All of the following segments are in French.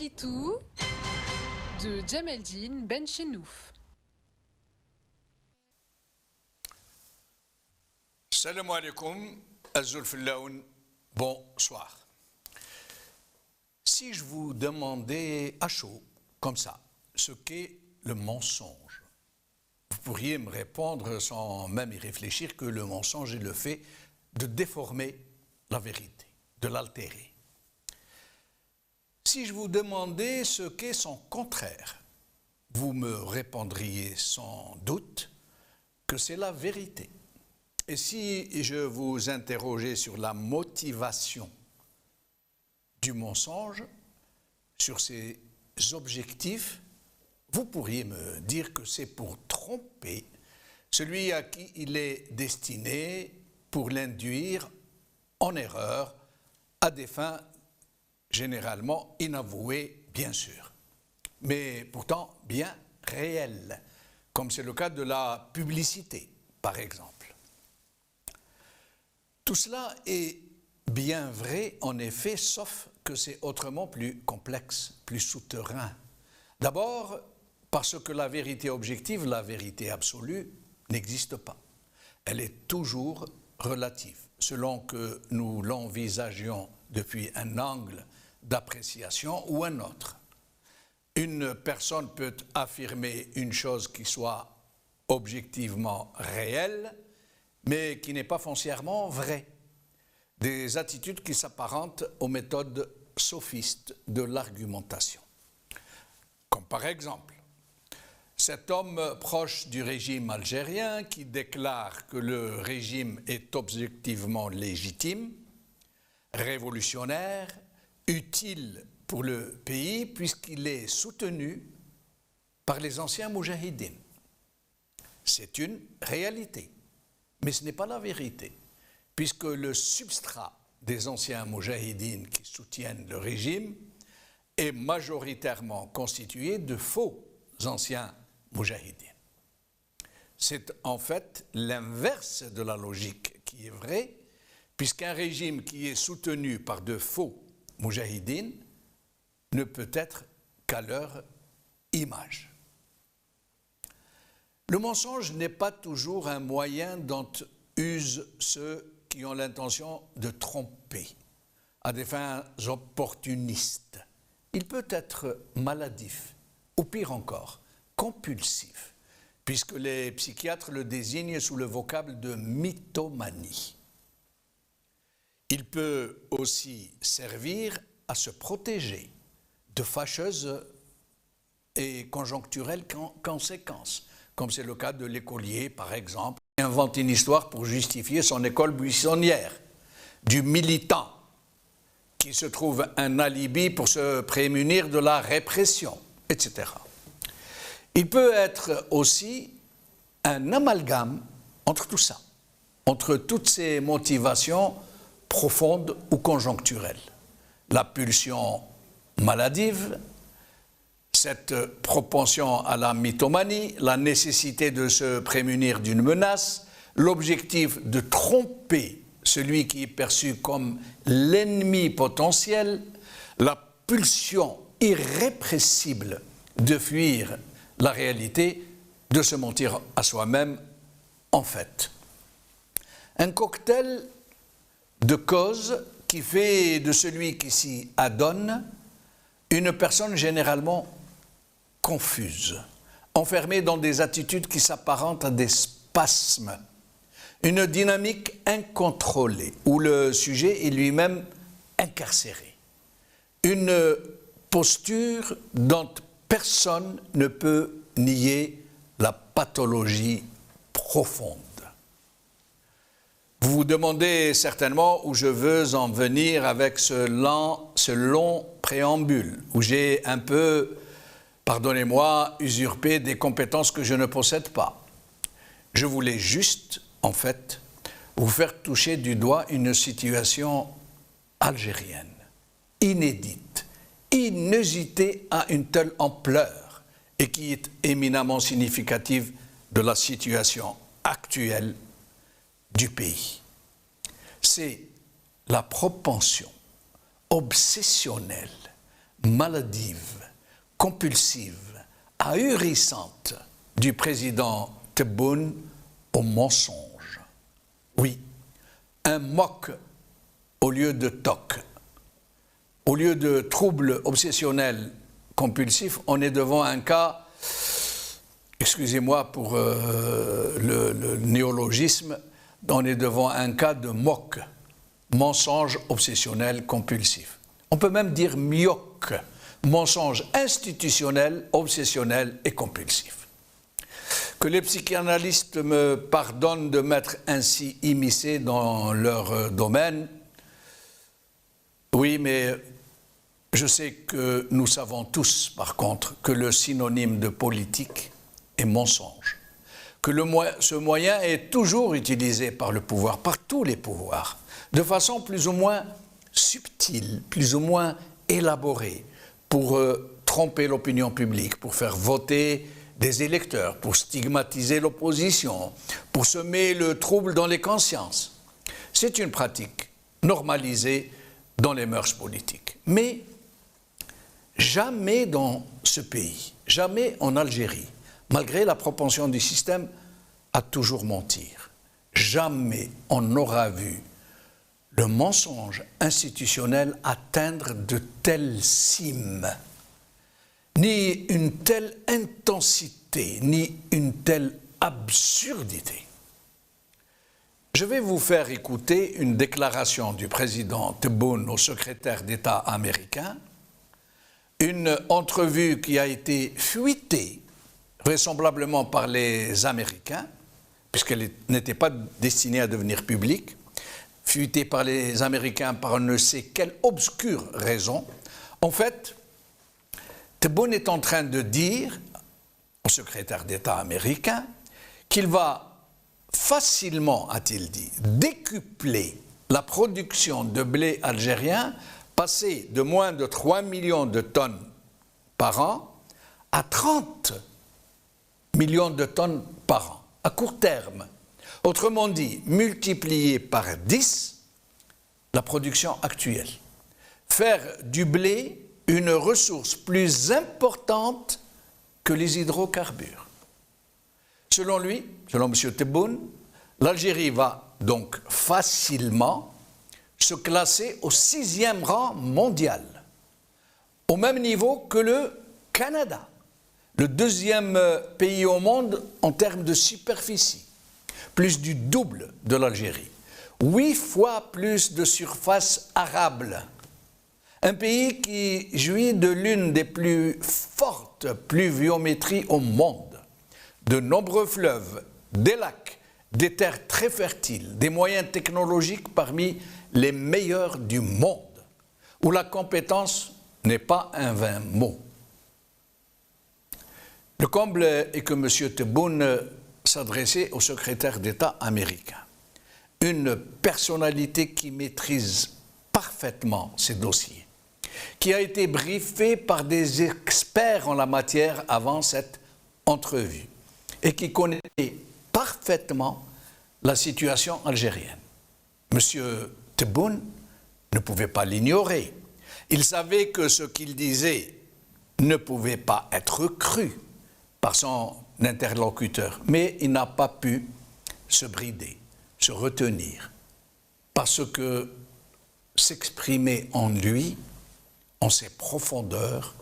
Guitou de Djemeldine Benchenouf. Salam alaikum, Azul Fillaoun, bonsoir. Si je vous demandais à chaud, comme ça, ce qu'est le mensonge, vous pourriez me répondre sans même y réfléchir que le mensonge est le fait de déformer la vérité, de l'altérer. Si je vous demandais ce qu'est son contraire, vous me répondriez sans doute que c'est la vérité. Et si je vous interrogeais sur la motivation du mensonge, sur ses objectifs, vous pourriez me dire que c'est pour tromper celui à qui il est destiné, pour l'induire en erreur à des fins généralement inavouées, bien sûr, mais pourtant bien réelles, comme c'est le cas de la publicité, par exemple. Tout cela est bien vrai, en effet, sauf que c'est autrement plus complexe, plus souterrain. D'abord, parce que la vérité objective, la vérité absolue, n'existe pas. Elle est toujours relative, selon que nous l'envisagions depuis un angle d'appréciation ou un autre. Une personne peut affirmer une chose qui soit objectivement réelle, mais qui n'est pas foncièrement vraie. Des attitudes qui s'apparentent aux méthodes sophistes de l'argumentation. Comme par exemple, cet homme proche du régime algérien qui déclare que le régime est objectivement légitime, révolutionnaire, utile pour le pays puisqu'il est soutenu par les anciens moujahidines. C'est une réalité, mais ce n'est pas la vérité, puisque le substrat des anciens moujahidines qui soutiennent le régime est majoritairement constitué de faux anciens moujahidines. C'est en fait l'inverse de la logique qui est vraie, puisqu'un régime qui est soutenu par de faux moujahidines ne peut être qu'à leur image. Le mensonge n'est pas toujours un moyen dont usent ceux qui ont l'intention de tromper à des fins opportunistes. Il peut être maladif, ou pire encore, compulsif, puisque les psychiatres le désignent sous le vocable de mythomanie. Il peut aussi servir à se protéger de fâcheuses et conjoncturelles conséquences, comme c'est le cas de l'écolier, par exemple, qui invente une histoire pour justifier son école buissonnière, du militant qui se trouve un alibi pour se prémunir de la répression, etc. Il peut être aussi un amalgame entre tout ça, entre toutes ces motivations profonde ou conjoncturelle. La pulsion maladive, cette propension à la mythomanie, la nécessité de se prémunir d'une menace, l'objectif de tromper celui qui est perçu comme l'ennemi potentiel, la pulsion irrépressible de fuir la réalité, de se mentir à soi-même, en fait. Un cocktail de cause qui fait de celui qui s'y adonne une personne généralement confuse, enfermée dans des attitudes qui s'apparentent à des spasmes, une dynamique incontrôlée où le sujet est lui-même incarcéré, une posture dont personne ne peut nier la pathologie profonde. Vous vous demandez certainement où je veux en venir avec ce long préambule, où j'ai un peu, pardonnez-moi, usurpé des compétences que je ne possède pas. Je voulais juste, en fait, vous faire toucher du doigt une situation algérienne, inédite, inusitée à une telle ampleur et qui est éminemment significative de la situation actuelle du pays. C'est la propension obsessionnelle maladive, compulsive, ahurissante du président Tebboune au mensonge. Oui, un moque au lieu de toc. Au lieu de troubles obsessionnels compulsifs, on est devant un cas, excusez-moi pour le néologisme, on est devant un cas de moque, mensonge obsessionnel compulsif. On peut même dire myoque, mensonge institutionnel, obsessionnel et compulsif. Que les psychanalystes me pardonnent de m'être ainsi immiscé dans leur domaine. Oui, mais je sais que nous savons tous, par contre, que le synonyme de politique est mensonge. Que ce moyen est toujours utilisé par le pouvoir, par tous les pouvoirs, de façon plus ou moins subtile, plus ou moins élaborée, pour tromper l'opinion publique, pour faire voter des électeurs, pour stigmatiser l'opposition, pour semer le trouble dans les consciences. C'est une pratique normalisée dans les mœurs politiques. Mais jamais dans ce pays, jamais en Algérie, malgré la propension du système à toujours mentir, jamais on n'aura vu le mensonge institutionnel atteindre de telles cimes, ni une telle intensité, ni une telle absurdité. Je vais vous faire écouter une déclaration du président Tebboune au secrétaire d'État américain, une entrevue qui a été fuitée vraisemblablement par les Américains, puisqu'elle n'était pas destinée à devenir publique, fuitée par les Américains par on ne sait quelle obscure raison. En fait, Tebboune est en train de dire au secrétaire d'État américain qu'il va facilement, a-t-il dit, décupler la production de blé algérien, passer de moins de 3 millions de tonnes par an à 30 millions de tonnes par an, à court terme. Autrement dit, multiplier par 10 la production actuelle. Faire du blé une ressource plus importante que les hydrocarbures. Selon lui, selon M. Tebboune, l'Algérie va donc facilement se classer au 6e rang mondial, au même niveau que le Canada, le 2e pays au monde en termes de superficie, plus du double de l'Algérie, 8 fois plus de surface arable. Un pays qui jouit de l'une des plus fortes pluviométries au monde, de nombreux fleuves, des lacs, des terres très fertiles, des moyens technologiques parmi les meilleurs du monde, où la compétence n'est pas un vain mot. Le comble est que M. Tebboune s'adressait au secrétaire d'État américain, une personnalité qui maîtrise parfaitement ses dossiers, qui a été briefé par des experts en la matière avant cette entrevue et qui connaît parfaitement la situation algérienne. M. Tebboune ne pouvait pas l'ignorer. Il savait que ce qu'il disait ne pouvait pas être cru par son interlocuteur, mais il n'a pas pu se brider, se retenir, parce que s'exprimait en lui, en ses profondeurs,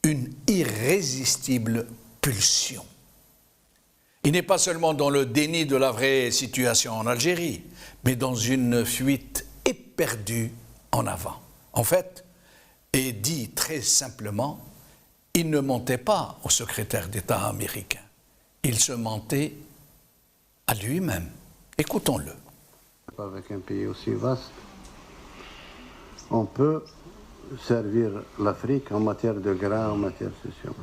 une irrésistible pulsion. Il n'est pas seulement dans le déni de la vraie situation en Algérie, mais dans une fuite éperdue en avant. En fait, et dit très simplement, il ne mentait pas au secrétaire d'État américain, il se mentait à lui-même. Écoutons-le. Avec un pays aussi vaste, on peut servir l'Afrique en matière de grains, en matière de session.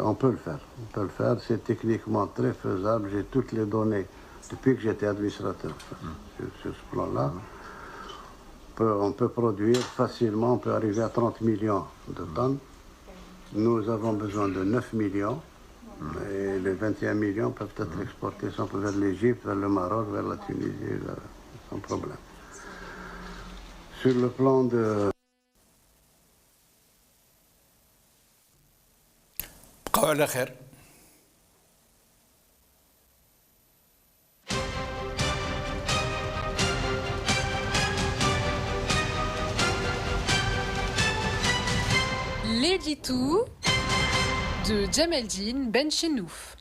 On peut le faire. On peut le faire. C'est techniquement très faisable. J'ai toutes les données depuis que j'étais administrateur sur ce plan-là. On peut produire facilement, on peut arriver à 30 millions de tonnes. Nous avons besoin de 9 millions. Et les 21 millions peuvent être exportés vers l'Égypte, vers le Maroc, vers la Tunisie, sans problème. Sur le plan de... نلقاو على خير. L'édito de Djemeldine Benchenouf.